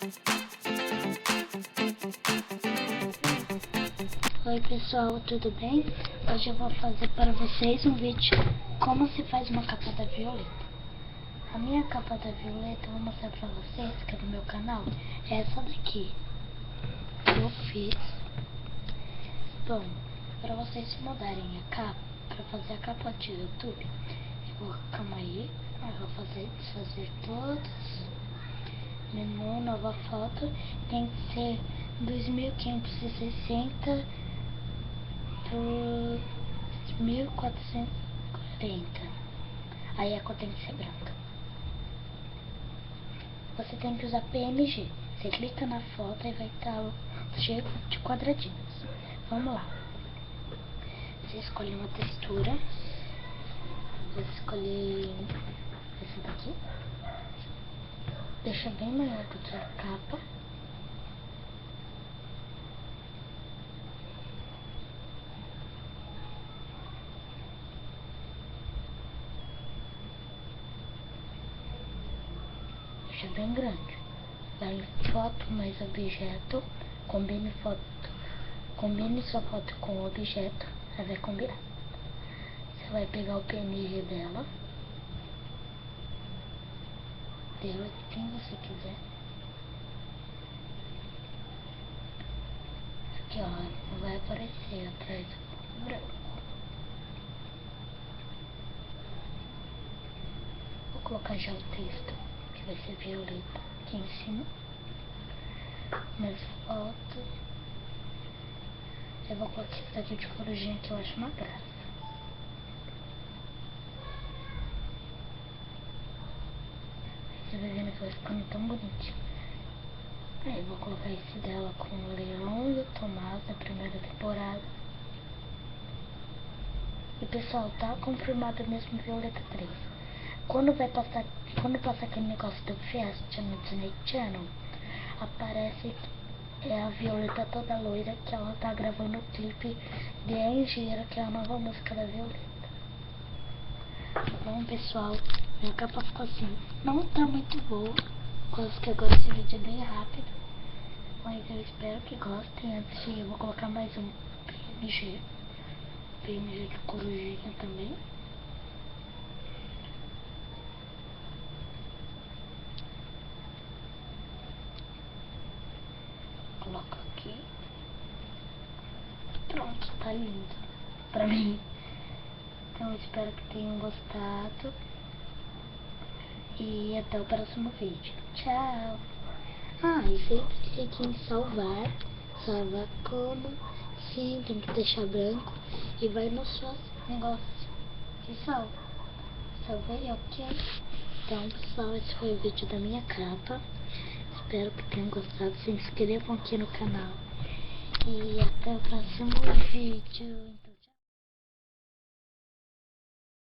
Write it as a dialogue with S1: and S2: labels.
S1: Oi pessoal, tudo bem? Hoje eu vou fazer para vocês um vídeo como se faz uma capa da Violeta. A minha capa da Violeta eu vou mostrar para vocês, que é do meu canal, é essa daqui. Eu fiz. Bom, para vocês mudarem a capa, para fazer a capa do YouTube, eu vou, calma aí, eu vou desfazer todas. Menu, nova foto, tem que ser 2560 por 1440. Aí a cor tem que ser branca. Você tem que usar PNG. Você clica na foto e vai estar cheio de quadradinhos. Vamos lá. Você escolhe uma textura. Vou escolher essa daqui. Deixa bem maior do que a capa. Deixa bem grande. Vai em foto mais objeto. Combine sua foto com o objeto. Aí vai combinar. Você vai pegar o PNG dela. Dela quem você quiser. Aqui ó, vai aparecer atrás do branco. Vou colocar já o texto, que vai ser Violeta, aqui em cima. Minhas fotos. Eu vou colocar esse daqui de corujinha que eu acho uma graça. Você vai vendo que vai ficando tão bonitinho. Aí eu vou colocar esse dela com o Leão e o Tomás da primeira temporada. E pessoal, tá confirmado mesmo Violeta 3. Quando passa aquele negócio do Fast no Disney Channel, aparece a Violeta toda loira, que ela tá gravando o clipe de Angira, que é a nova música da Violeta. Bom pessoal, minha capa ficou assim. Não tá muito boa, coisa que agora esse vídeo é bem rápido. Mas eu espero que gostem. Antes eu vou colocar mais um PNG de corujinha também. Coloco aqui. Pronto, tá lindo pra mim. Então eu espero que tenham gostado. E até o próximo vídeo. Tchau! Ah, e sempre clique em salvar. Salvar como? Sim, tem que deixar branco. E vai no seu negócio e salva. Salvei, ok? Então pessoal, esse foi o vídeo da minha capa. Espero que tenham gostado. Se inscrevam aqui no canal. E até o próximo vídeo.